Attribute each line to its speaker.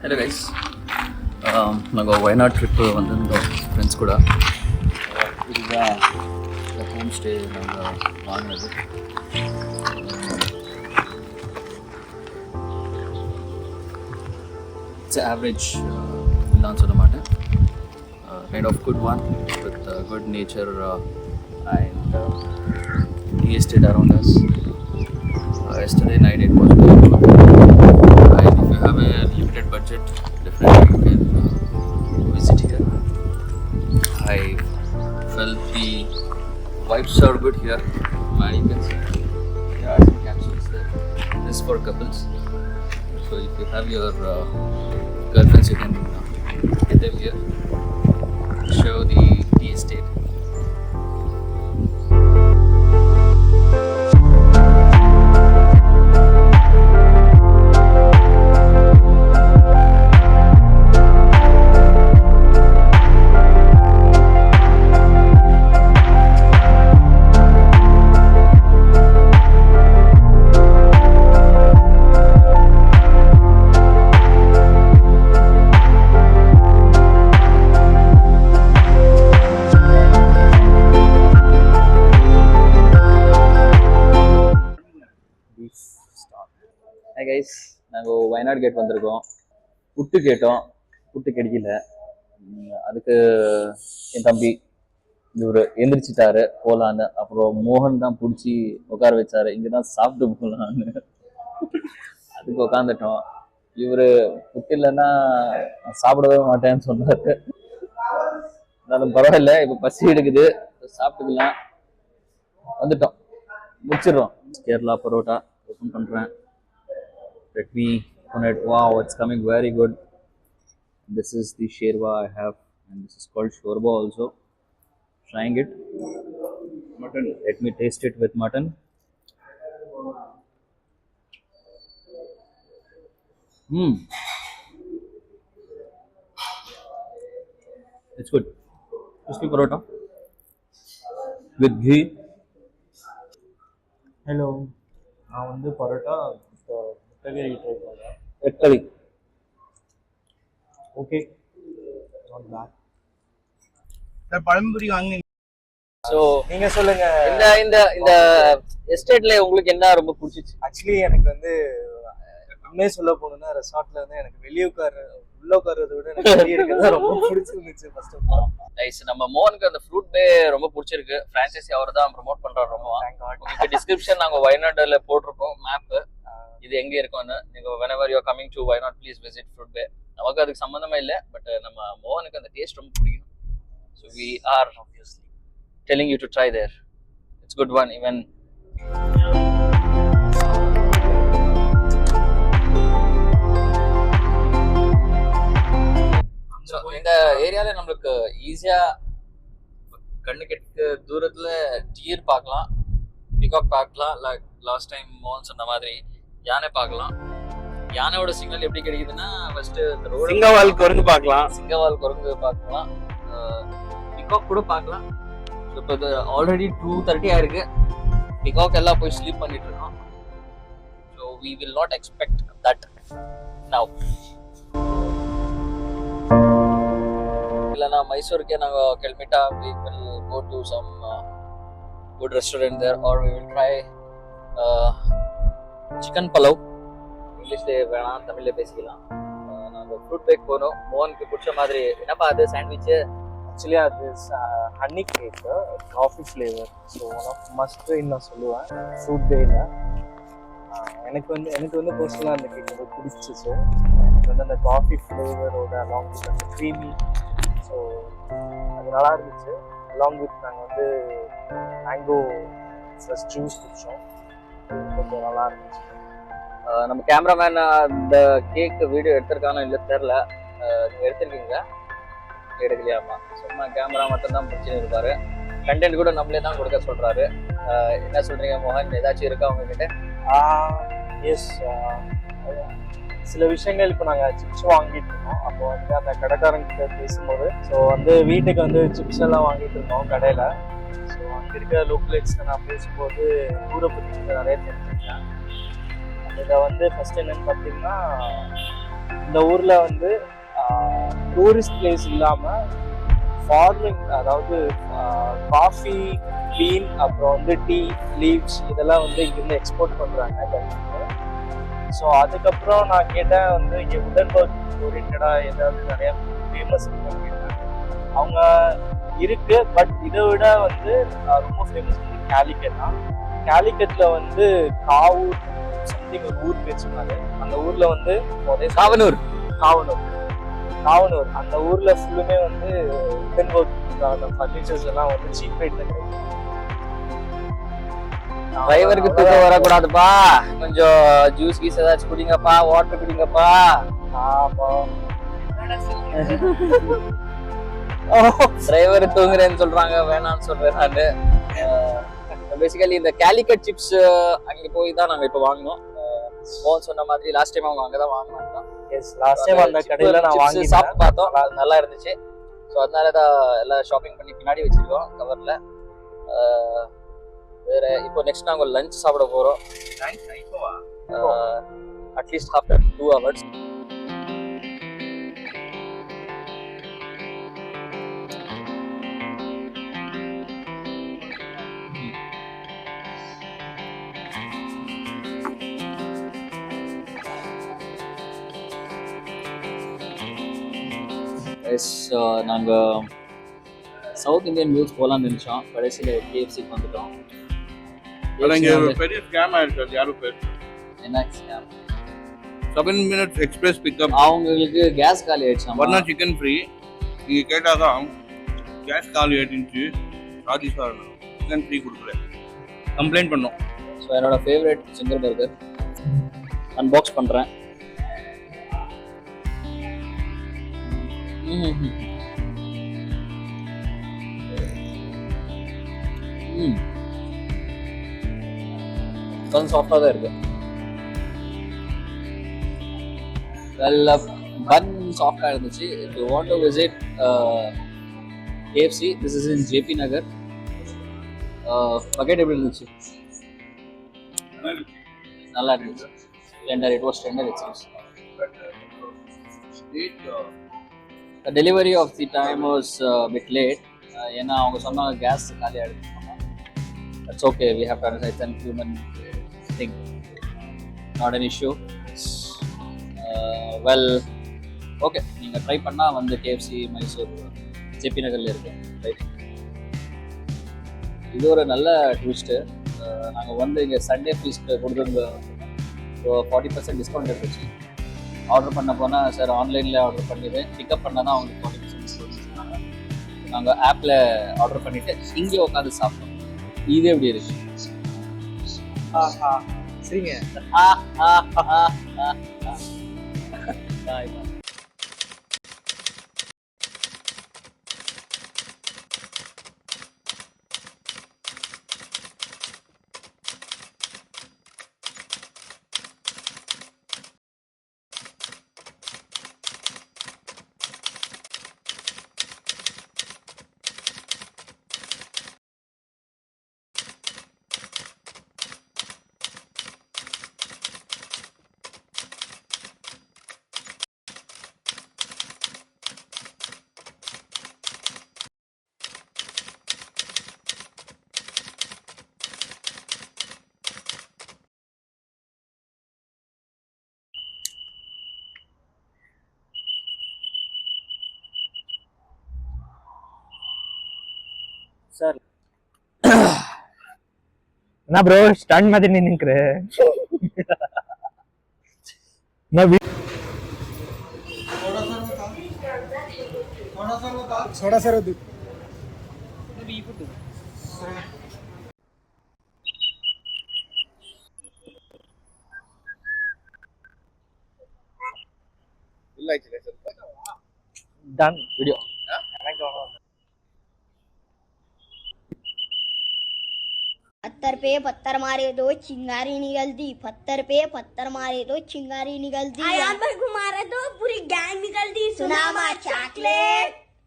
Speaker 1: Hello guys, நாங்கள் Wayanad trip வந்திருந்தோம் friends கூட. இதுதான் இந்த ஹோம் ஸ்டே நாங்கள் வாங்கினது. இட்ஸ் ஆவரேஜ் இல்லைன்னு சொல்ல மாட்டேன். Kind of good one with good nature and tea estate around us. Yesterday night it was very good. And if you have a limited budget, definitely you can visit here. I felt the vibes are good here. And you can see there are some capsules there. This is for couples. So if you have your girlfriends, you can get them here. Show the tea estate. Hi guys, நாங்கள் Wayanad gate வந்திருக்கோம். புட்டு கேட்டோம், புட்டு கிடைக்கல. அதுக்கு என் தம்பி இவர் எந்திரிச்சிட்டாரு போகலான்னு. அப்புறம் மோகன் தான் பிடிச்சி உட்கார வச்சாரு, இங்கே தான் சாப்பிட்டு போகலான்னு. அதுக்கு உட்காந்துட்டோம். இவர் புட்டு இல்லைன்னா சாப்பிடவே மாட்டேன்னு சொன்னார். இருந்தாலும் பரவாயில்ல, இப்போ பசி எடுக்குது, சாப்பிட்டுக்கலாம். வந்துட்டோம், முடிச்சிடுறோம். கேரளா பரோட்டா ஓப்பன் பண்ணுறேன். Let me open it. Wow, it's coming very good. This is the sherwa I have, and this is called shorba also. Trying it. Mutton. Let me taste it with mutton. It's good. Crispy parotta with ghee.
Speaker 2: Hello, நான் வந்து பரோட்டா முட்டைக்கறி try பண்ணுறேன்.
Speaker 1: எக்கலி.
Speaker 2: Okay, not bad. Sir பழம்புரி வாங்கினீங்க.
Speaker 1: So
Speaker 2: நீங்கள் சொல்லுங்கள்,
Speaker 1: இந்த இந்த இந்த எஸ்டேட்ல உங்களுக்கு என்ன ரொம்ப பிடிச்சிச்சு?
Speaker 2: ஆக்சுவலி எனக்கு வந்து உண்மையே சொல்ல போகணுன்னா ரெசார்ட்ல வந்து எனக்கு வெளியே உள்ள உட்கார்றதை விட எனக்கு வெளியே இருக்கிறது ரொம்ப பிடிச்சிருந்துச்சு. First of all
Speaker 1: nice. நம்ம மோகனுக்கு அந்த ஃப்ரூட் பே ரொம்ப பிடிச்சிருக்கு. ஃப்ரான்ச்சைசி அவர் தான் ப்ரொமோட் பண்றாரு. ரொம்ப உங்களுக்கு டிஸ்கிரிப்ஷன் நாங்கள் வயநாடுல போட்டிருக்கோம் மேப்பு, இது எங்கே இருக்கும்னு. நீங்கள் whenever you are coming to Wayanad, please visit fruit bay. நமக்கு அதுக்கு சம்மந்தமே இல்லை, பட் நம்ம மோகனுக்கு அந்த டேஸ்ட் ரொம்ப பிடிக்கும். So we are obviously telling you to try there. It's good one even. So இந்த ஏரியாவில் நம்மளுக்கு ஈஸியாக கண்ணு கெட்டு தூரத்தில் டீர் பார்க்கலாம், பிகாக் பார்க்கலாம், லைக் லாஸ்ட் டைம் மோகன் சொன்ன மாதிரி யானை பார்க்கலாம். யானையோட சிக்னல் எப்படி கிடைக்குதுன்னா, ஃபர்ஸ்ட் இந்த ரோடு
Speaker 2: சிங்கவால் குரங்கு பார்க்கலாம்,
Speaker 1: சிங்கவால் குரங்கு பார்க்கலாம், பிகாக் கூட பார்க்கலாம். இப்போ இது ஆல்ரெடி 2:30 ஆயிருக்கு. பிகாக் எல்லாம் போய் ஸ்லீப் பண்ணிட்டு இருக்கோம். So we will not expect that now. இல்லைனா மைசூருக்கே நாங்கள் கிளம்பிட்டா we will go to some good restaurant there, or we will try chicken palav. இங்கிலீஷ்ல வேணாம், தமிழ்ல பேசிக்கலாம். நாங்கள் ஃப்ரூட் பேக் போனோம். மோகனுக்கு பிடிச்ச மாதிரி என்னப்பா அது சாண்ட்விச்சு?
Speaker 2: ஆக்சுவலி அது honey cake, coffee flavour. So one of must நான் சொல்லுவேன் ஃப்ரூட் பேயில். எனக்கு வந்து பர்சனலாக அந்த கேக் ரொம்ப பிடிச்சிச்சு. எனக்கு வந்து அந்த காஃபி ஃப்ளேவரோட அலாங் வித் அந்த க்ரீமி, ஸோ அது நல்லா இருந்துச்சு. அலாங் வித் நாங்கள் வந்து மேங்கோ ஃப்ரெஷ் ஜூஸ் குடித்தோம், கொஞ்சம் நல்லா இருந்துச்சு.
Speaker 1: நம்ம கேமராமேன் அந்த கேக் வீடியோ எடுத்திருக்கானோ இல்லை தெரில. நீங்கள் எடுத்திருக்கீங்க? எடுக்கலையாமா? சும்மா கேமரா மட்டும்தான் பிடிச்சின்னு இருப்பாரு. கண்டென்ட் கூட நம்மளே தான் கொடுக்க சொல்கிறாரு. என்ன சொல்கிறீங்க மோகன், ஏதாச்சும் இருக்கா உங்ககிட்ட?
Speaker 2: எஸ், சில விஷயங்கள் இப்போ நாங்கள் சிப்ஸ் வாங்கிட்டு இருந்தோம். அப்போ வந்து அந்த கடைக்காரங்கிட்ட பேசும்போது, ஸோ வந்து வீட்டுக்கு வந்து சிப்ஸ் எல்லாம் வாங்கிட்டு இருந்தோம் கடையில். ஸோ அங்கே இருக்கிற லோக்கலேட்ஸில் நான் பேசும்போது ஊரை பற்றி நிறைய தெரிஞ்சுக்கிட்டேன். இதை வந்து ஃபர்ஸ்ட் என்னன்னு பார்த்தீங்கன்னா, இந்த ஊர்ல வந்து டூரிஸ்ட் பிளேஸ் இல்லாம ஃபார்மிங், அதாவது காஃபி பீன் அப்புறம் வந்து டீ லீவ்ஸ் இதெல்லாம் வந்து இங்கிருந்து எக்ஸ்போர்ட் பண்றாங்க. ஸோ அதுக்கப்புறம் நான் கேட்டேன் வந்து இங்கே உடன்பர்க் ஓரியன்டா ஏதாவது நிறைய ஃபேமஸ் இருக்குன்னு கேட்டேன். அவங்க இருக்கு, பட் இதை விட வந்து ரொம்ப ஃபேமஸ் வந்து கேலிக்கட் தான். கேலிக்கட்ல வந்து காவூர் சம்திங் ஒரு ஊர் பேர் சொன்னாரு. அந்த ஊர்ல வந்து
Speaker 1: காவனூர்
Speaker 2: அந்த ஊர்ல ஃபுல்லுமே வந்து உடன்பர்க் ஃபர்னிச்சர்ஸ் எல்லாம் வந்து சீப் ரேட்ல கிடைக்கும்.
Speaker 1: டிரைவருக்கு தூக்கம் வரக்கூடாதுப்பா, கொஞ்சம் ஜூஸ் கீஸ் ஏதாச்சும் குடிங்கப்பா, வாட்டர் குடிங்கப்பா.
Speaker 2: ஆமா,
Speaker 1: டிரைவர் தூங்குறேன்னு சொல்றாங்க, வேணாம்னு சொல்றேன் நானு. பேசிக்கலி இந்த கேலிக்கட் சிப்ஸ் அங்க போய் தான் நாங்க இப்போ வாங்கினோம். மோகன் சொன்ன மாதிரி லாஸ்ட் டைம் அவங்க அங்கதான் வாங்கினாங்க.
Speaker 2: லாஸ்ட் டைம் அந்த கடையில நான் வாங்கி
Speaker 1: சாப்பிட்டு பார்த்தோம், அது நல்லா இருந்துச்சு. ஸோ அதனாலதான் எல்லாம் ஷாப்பிங் பண்ணி பின்னாடி வச்சிருக்கோம் கவர்ல. வேற இப்போ நெக்ஸ்ட் நாங்க லஞ்ச் சாப்பிட போறோம். At least after 2 hours. நாங்க சவுத் இந்தியன் மீல்ஸ் போலாம்னு நினைச்சோம், கடைசியில கேஎஃப்சிக்கு வந்துட்டோம்.
Speaker 3: பெரிய ஸ்கேம் ஆயிருக்கு. யாரும் பேர்
Speaker 1: என்ன ஸ்கேம்?
Speaker 3: 7 minutes express pickup.
Speaker 1: அவங்களுக்கு கேஸ் காலி ஆயிடுச்சு.
Speaker 3: வரனா சிக்கன் ஃப்ரீ. நீங்க கேட்டாதான் கேஸ் காலி ஆயிடுச்சு. ராஜி சார் சிக்கன் ஃப்ரீ கொடுக்கல, கம்ப்ளைண்ட் பண்ணோம்.
Speaker 1: ஸோ என்னோட ஃபேவரட் சிங்கர் பர்கர் அன்பாக்ஸ் பண்றேன். கொஞ்சம் சாஃப்டாக தான் இருக்கு. பன் சாஃப்டாக இருந்துச்சு. If you want to visit KFC, this is in JP Nagar. Bucket எப்படி இருந்துச்சு? நல்லா இருந்துச்சு. Tender, it was tender itself. The delivery of the time was a bit late. ஏன்னா அவங்க சொன்னாங்க கேஸ் காலி ஆகிடுச்சு. That's okay, we have to understand it's a human thing, not an issue. Well, okay, நீங்கள் ட்ரை பண்ணால் வந்து KFC Mysore JP நகரில் இருக்கு. ரைட், இது ஒரு நல்ல ட்விஸ்ட்டு. நாங்கள் வந்து இங்கே சண்டே ஃபீஸ்ட்டு கொடுத்துருந்தோம். ஸோ 40% டிஸ்கவுண்ட் இருந்துச்சு. ஆர்டர் பண்ண போனால் சார் ஆன்லைனில் ஆர்டர் பண்ணிடுவேன், பிக்கப் பண்ணால் தான் அவங்களுக்கு 40% டிஸ்கவுண்ட் சொன்னாங்க. நாங்கள் ஆப்பில் ஆர்டர் பண்ணிவிட்டு இங்கே உட்காந்து சாப்பிட்டோம். இது எப்படி இருக்கு?
Speaker 2: சரிங்க. சார் என்ன ப்ரோ ஸ்டாண்ட் மாதிரி நின்னுக்குற? थोड़ा सर डन वीडियो
Speaker 4: पत्थर पे पत्थर मारे तो चिंगारी निकलती, पत्थर पे पत्थर मारे तो चिंगारी निकलती, आयाम पर घुमारे तो पूरी गैंग निकलती, सुनामा चॉकलेट।